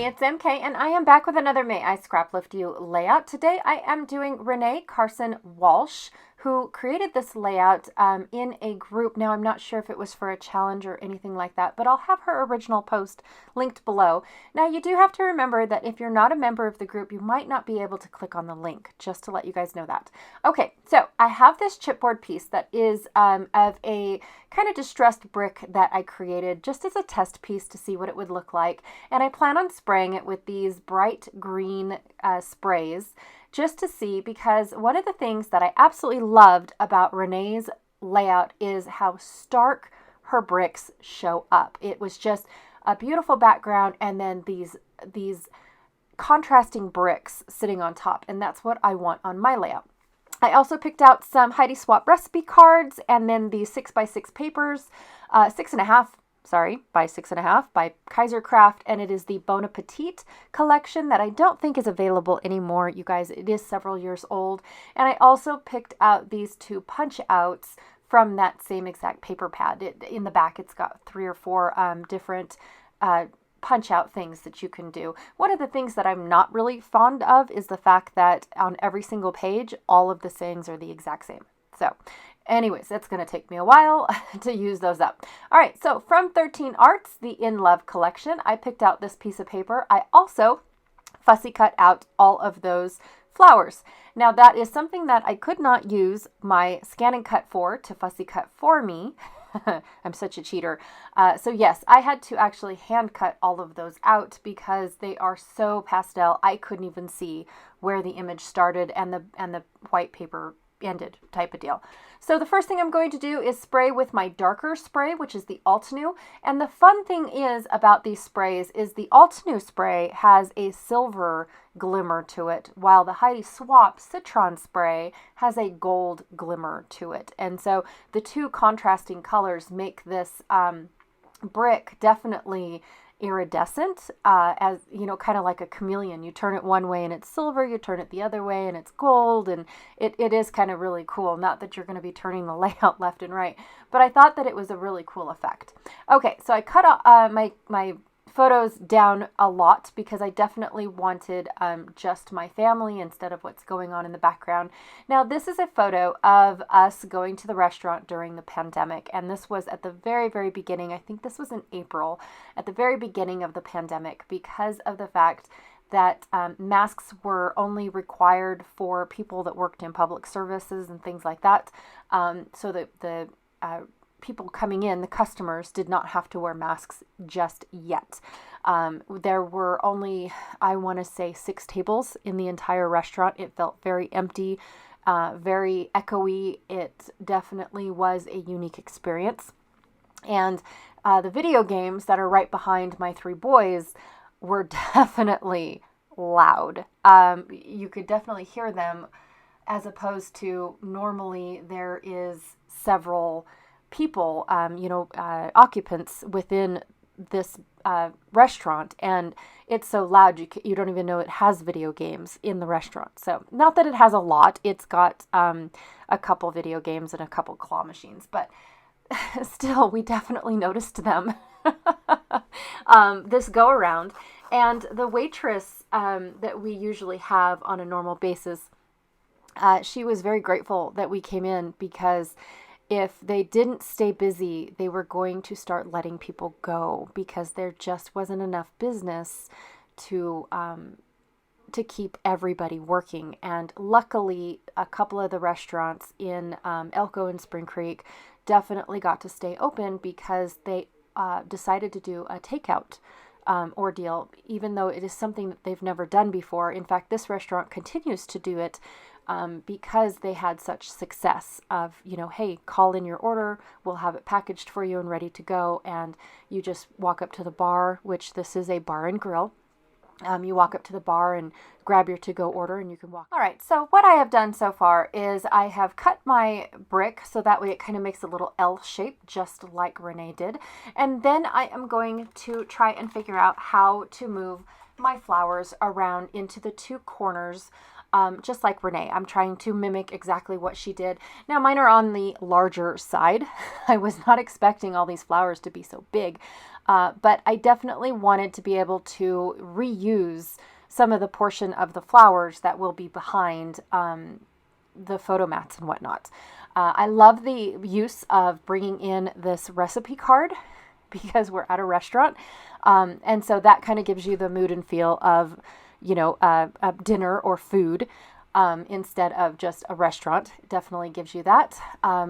it's MK, and I am back with another May I Scraplift You layout. Today I am doing Renee Carson Walsh, who created this layout in a group. Now I'm not sure if it was for a challenge or anything like that, but I'll have her original post linked below. Now you do have to remember that if you're not a member of the group, you might not be able to click on the link, just to let you guys know that. Okay, so I have this chipboard piece that is of a kind of distressed brick that I created just as a test piece to see what it would look like. And I plan on spraying it with these bright green sprays just to see, because one of the things that I absolutely loved about Renee's layout is how stark her bricks show up. It was just a beautiful background and then these contrasting bricks sitting on top, and that's what I want on my layout. I also picked out some Heidi Swap recipe cards and then the 6x6 papers, 6.5 by 6.5 by Kaiser Craft, and it is the Bon Appetit collection that I don't think is available anymore, you guys. It is several years old. And I also picked out these two punch outs from that same exact paper pad. In the back, it's got 3 or 4 different punch out things that you can do. One of the things that I'm not really fond of is the fact that on every single page, all of the sayings are the exact same. So anyways, it's going to take me a while to use those up. All right, so from 13 Arts, the In Love collection, I picked out this piece of paper. I also fussy cut out all of those flowers. Now that is something that I could not use my scan and cut for to fussy cut for me. I'm such a cheater. So yes, I had to actually hand cut all of those out because they are so pastel. I couldn't even see where the image started and the white paper ended, type of deal. So the first thing I'm going to do is spray with my darker spray, which is the Altenew. And the fun thing is about these sprays is the Altenew spray has a silver glimmer to it, while the Heidi Swap Citron spray has a gold glimmer to it. And so the two contrasting colors make this brick definitely iridescent, as you know, kind of like a chameleon. You turn it one way and it's silver, you turn it the other way and it's gold, and it is kind of really cool. Not that you're going to be turning the layout left and right, but I thought that it was a really cool effect. Okay, so I cut my photos down a lot because I definitely wanted just my family instead of what's going on in the background. Now this is a photo of us going to the restaurant during the pandemic, and this was at the very, very beginning. I think this was in April, at the very beginning of the pandemic, because of the fact that masks were only required for people that worked in public services and things like that, so that the people coming in, the customers, did not have to wear masks just yet. There were only, I want to say, 6 tables in the entire restaurant. It felt very empty, very echoey. It definitely was a unique experience. And the video games that are right behind my 3 boys were definitely loud. You could definitely hear them, as opposed to normally there is several people, occupants within this restaurant, and it's so loud you don't even know it has video games in the restaurant. So not that it has a lot, it's got a couple video games and a couple claw machines, but still we definitely noticed them this go around. And the waitress that we usually have on a normal basis, she was very grateful that we came in, because if they didn't stay busy, they were going to start letting people go, because there just wasn't enough business to keep everybody working. And luckily, a couple of the restaurants in Elko and Spring Creek definitely got to stay open, because they decided to do a takeout ordeal, even though it is something that they've never done before. In fact, this restaurant continues to do it because they had such success of, hey, call in your order, we'll have it packaged for you and ready to go, and you just walk up to the bar, which this is a bar and grill. You walk up to the bar and grab your to-go order and you can walk. All right, so what I have done so far is I have cut my brick so that way it kind of makes a little L shape, just like Renee did. And then I am going to try and figure out how to move my flowers around into the 2 corners, just like Renee. I'm trying to mimic exactly what she did. Now mine are on the larger side. I was not expecting all these flowers to be so big. but I definitely wanted to be able to reuse some of the portion of the flowers that will be behind the photo mats and whatnot. I love the use of bringing in this recipe card because we're at a restaurant. And so that kind of gives you the mood and feel of, a dinner or food instead of just a restaurant. It definitely gives you that.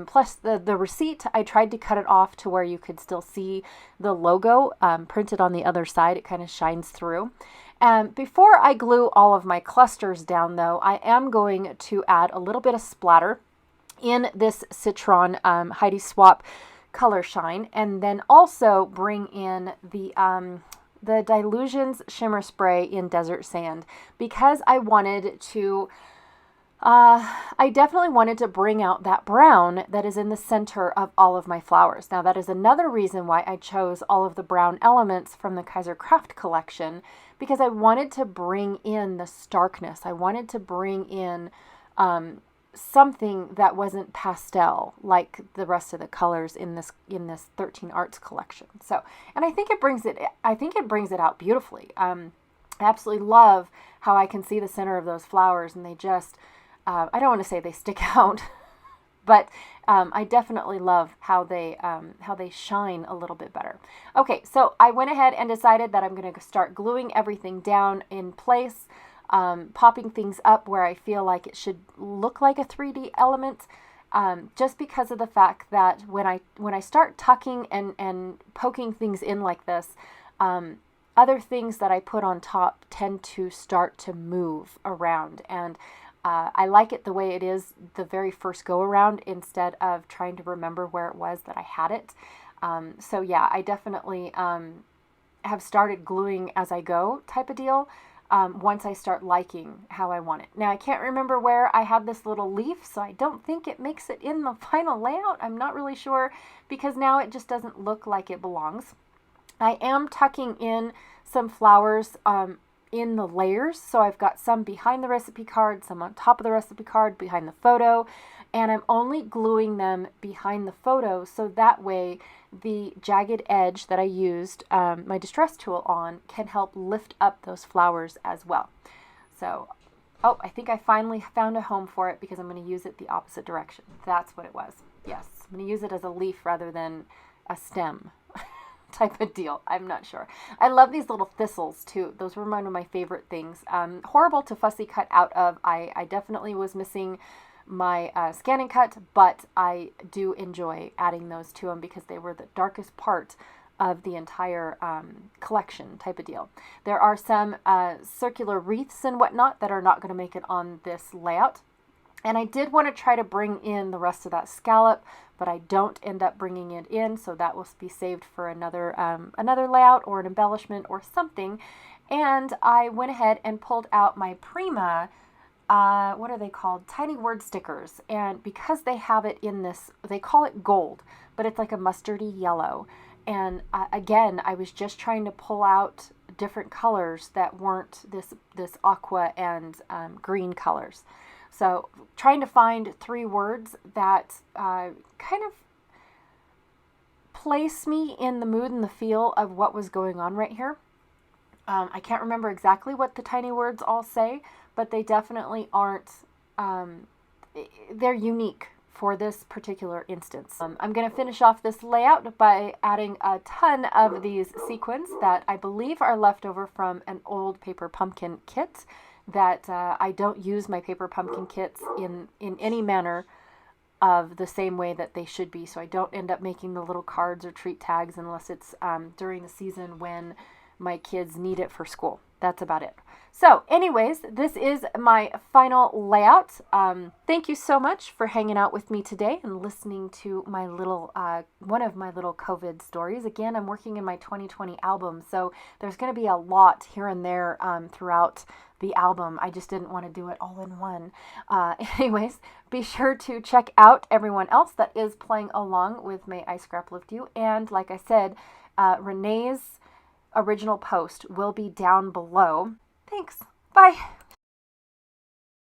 Plus the receipt, I tried to cut it off to where you could still see the logo printed on the other side. It kind of shines through. Before I glue all of my clusters down, though, I am going to add a little bit of splatter in this Citron Heidi Swap Color Shine, and then also bring in the Dilutions Shimmer Spray in Desert Sand, because I definitely wanted to bring out that brown that is in the center of all of my flowers. Now, that is another reason why I chose all of the brown elements from the Kaiser Craft collection, because I wanted to bring in the starkness. I wanted to bring in something that wasn't pastel like the rest of the colors in this 13 Arts collection. So, and I think it brings it out beautifully. I absolutely love how I can see the center of those flowers, and they just I don't want to say they stick out, but I definitely love how they shine a little bit better. Okay, so I went ahead and decided that I'm going to start gluing everything down in place, popping things up where I feel like it should look like a 3D element, just because of the fact that when I start tucking and poking things in like this, other things that I put on top tend to start to move around, and I like it the way it is the very first go around instead of trying to remember where it was that I had it. So yeah, I definitely have started gluing as I go type of deal once I start liking how I want it. Now, I can't remember where I had this little leaf, so I don't think it makes it in the final layout. I'm not really sure, because now it just doesn't look like it belongs. I am tucking in some flowers in the layers. So I've got some behind the recipe card, some on top of the recipe card, behind the photo, and I'm only gluing them behind the photo so that way the jagged edge that I used my distress tool on can help lift up those flowers as well. So, oh, I think I finally found a home for it, because I'm going to use it the opposite direction. That's what it was. Yes, I'm going to use it as a leaf rather than a stem type of deal. I'm not sure. I love these little thistles too. Those were one of my favorite things. Horrible to fussy cut out of. I definitely was missing my scan and cut, but I do enjoy adding those to them because they were the darkest part of the entire collection type of deal. There are some circular wreaths and whatnot that are not going to make it on this layout. And I did want to try to bring in the rest of that scallop, but I don't end up bringing it in, so that will be saved for another layout or an embellishment or something. And I went ahead and pulled out my Prima, what are they called? Tiny word stickers. And because they have it in this, they call it gold, but it's like a mustardy yellow. And again, I was just trying to pull out different colors that weren't this aqua and green colors. So trying to find 3 words that kind of place me in the mood and the feel of what was going on right here. I can't remember exactly what the tiny words all say, but they definitely aren't, they're unique for this particular instance. I'm going to finish off this layout by adding a ton of these sequins that I believe are left over from an old paper pumpkin kit that I don't use my paper pumpkin kits in any manner of the same way that they should be. So I don't end up making the little cards or treat tags unless it's during the season when my kids need it for school. That's about it. So anyways, this is my final layout. Thank you so much for hanging out with me today and listening to my little, one of my little COVID stories. Again, I'm working in my 2020 album, so there's going to be a lot here and there throughout the album. I just didn't want to do it all in one. Anyways, be sure to check out everyone else that is playing along with May I Scraplift You. And like I said, Renee's original post will be down below. Thanks. Bye.